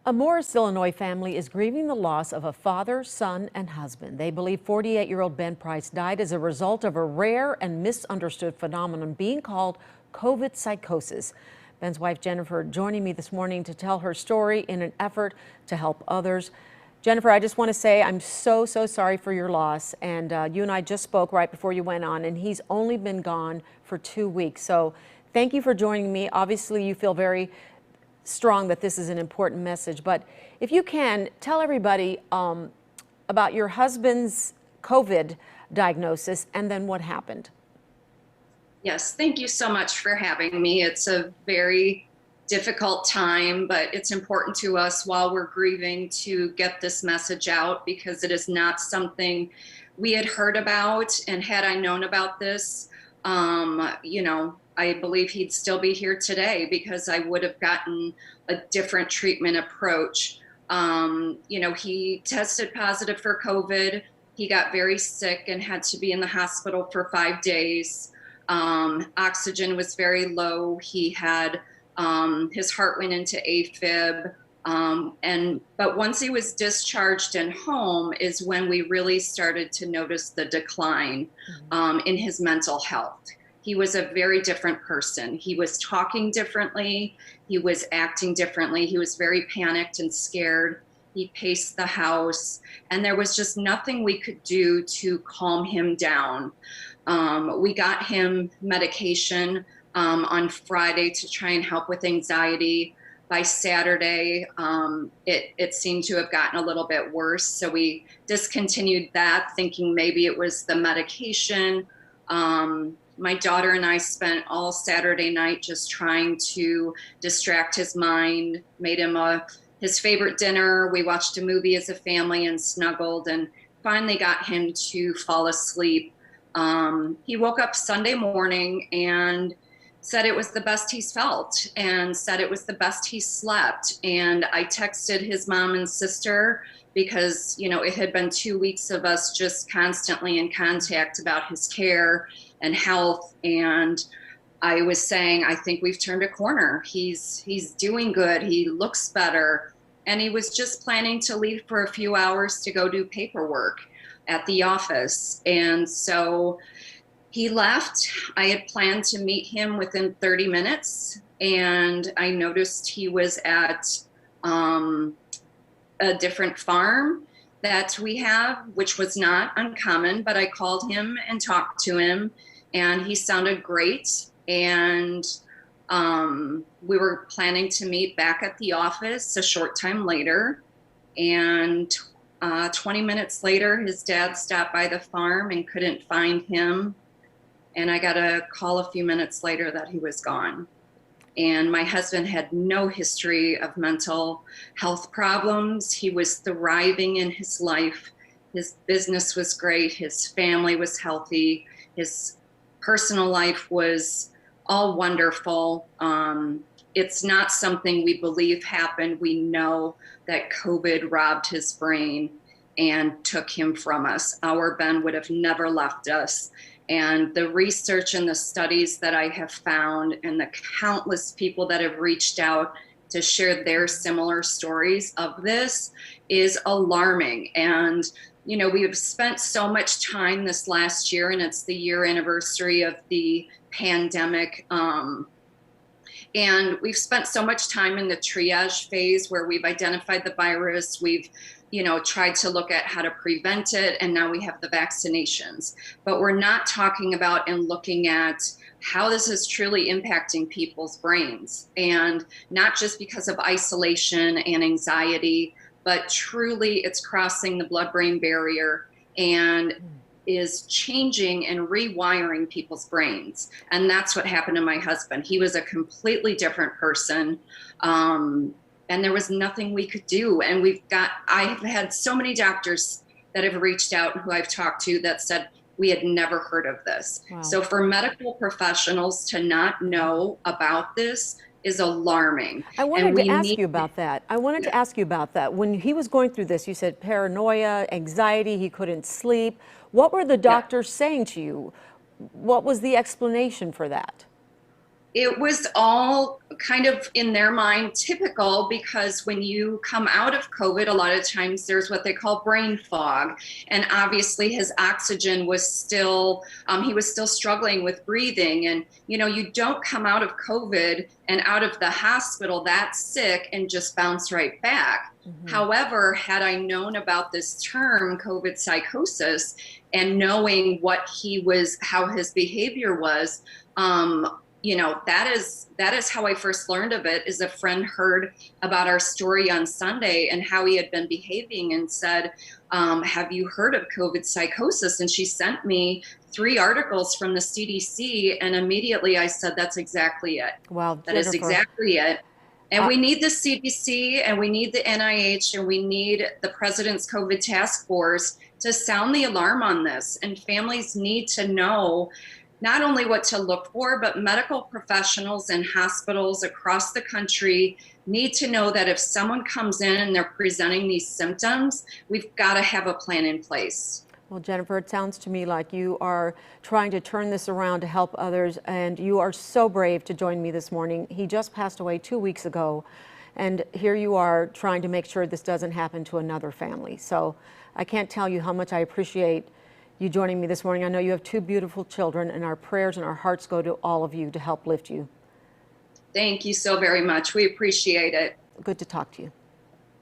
A Morris, Illinois family is grieving the loss of a father, son, and husband. They believe 48-year-old Ben Price died as a result of a rare and misunderstood phenomenon being called COVID psychosis. Ben's wife, Jennifer, joining me this morning to tell her story in an effort to help others. Jennifer, I just want to say I'm so sorry for your loss. And you and I just spoke right before you went on, and he's only been gone for 2 weeks. So thank you for joining me. Obviously, you feel very strong that this is an important message, but if you can, tell everybody about your husband's COVID diagnosis and then what happened. Yes, thank you so much for having me. It's a very difficult time, but it's important to us while we're grieving to get this message out because it is not something we had heard about. And had I known about this, I believe he'd still be here today because I would have gotten a different treatment approach. He tested positive for COVID. He got very sick and had to be in the hospital for 5 days. Oxygen was very low. He had, his heart went into AFib. But once he was discharged and home is when we really started to notice the decline in his mental health. He was a very different person. He was talking differently. He was acting differently. He was very panicked and scared. He paced the house, and there was just nothing we could do to calm him down. We got him medication on Friday to try and help with anxiety. By Saturday, it seemed to have gotten a little bit worse. So we discontinued that, thinking maybe it was the medication. My daughter and I spent all Saturday night just trying to distract his mind, made him his favorite dinner. We watched a movie as a family and snuggled and finally got him to fall asleep. He woke up Sunday morning and said it was the best he's felt and said it was the best he slept. And I texted his mom and sister because, it had been 2 weeks of us just constantly in contact about his care and health. And I was saying, I think we've turned a corner. He's doing good. He looks better. And he was just planning to leave for a few hours to go do paperwork at the office. And so he left. I had planned to meet him within 30 minutes. And I noticed he was at a different farm that we have, which was not uncommon, but I called him and talked to him and he sounded great. And we were planning to meet back at the office a short time later. And 20 minutes later, his dad stopped by the farm and couldn't find him. And I got a call a few minutes later that he was gone. And my husband had no history of mental health problems. He was thriving in his life. His business was great. His family was healthy. His personal life was all wonderful. It's not something we believe happened. We know that COVID robbed his brain and took him from us. Our Ben would have never left us. And the research and the studies that I have found and the countless people that have reached out to share their similar stories of this is alarming. And, we have spent so much time this last year, and it's the year anniversary of the pandemic. And we've spent so much time in the triage phase where we've identified the virus. We've tried to look at how to prevent it, and now we have the vaccinations. But we're not talking about and looking at how this is truly impacting people's brains, and not just because of isolation and anxiety, but truly it's crossing the blood-brain barrier and is changing and rewiring people's brains. And that's what happened to my husband. He was a completely different person. And there was nothing we could do. And I've had so many doctors that have reached out who I've talked to that said, we had never heard of this. Wow. So for medical professionals to not know about this is alarming. I wanted to ask you about that. To ask you about that. When he was going through this, you said paranoia, anxiety, he couldn't sleep. What were the doctors saying to you? What was the explanation for that? It was all kind of in their mind typical, because when you come out of COVID, a lot of times there's what they call brain fog. And obviously his oxygen was still, he was still struggling with breathing. And, you know, you don't come out of COVID and out of the hospital that sick and just bounce right back. However, had I known about this term, COVID psychosis, and knowing what he was, how his behavior was, you know, that is how I first learned of it. Is a friend heard about our story on Sunday and how he had been behaving, and said, have you heard of COVID psychosis? And she sent me 3 articles from the CDC, and immediately I said, that's exactly it. Wow, That is Jennifer. exactly it. And we need the CDC, and we need the NIH, and we need the President's COVID task force to sound the alarm on this. And families need to know not only what to look for, but medical professionals and hospitals across the country need to know that if someone comes in and they're presenting these symptoms, we've got to have a plan in place. Well, Jennifer, it sounds to me like you are trying to turn this around to help others, and you are so brave to join me this morning. He just passed away 2 weeks ago, and here you are trying to make sure this doesn't happen to another family. So I can't tell you how much I appreciate you joining me this morning. I know you have 2 beautiful children, and our prayers and our hearts go to all of you to help lift you. Thank you so very much. We appreciate it. Good to talk to you.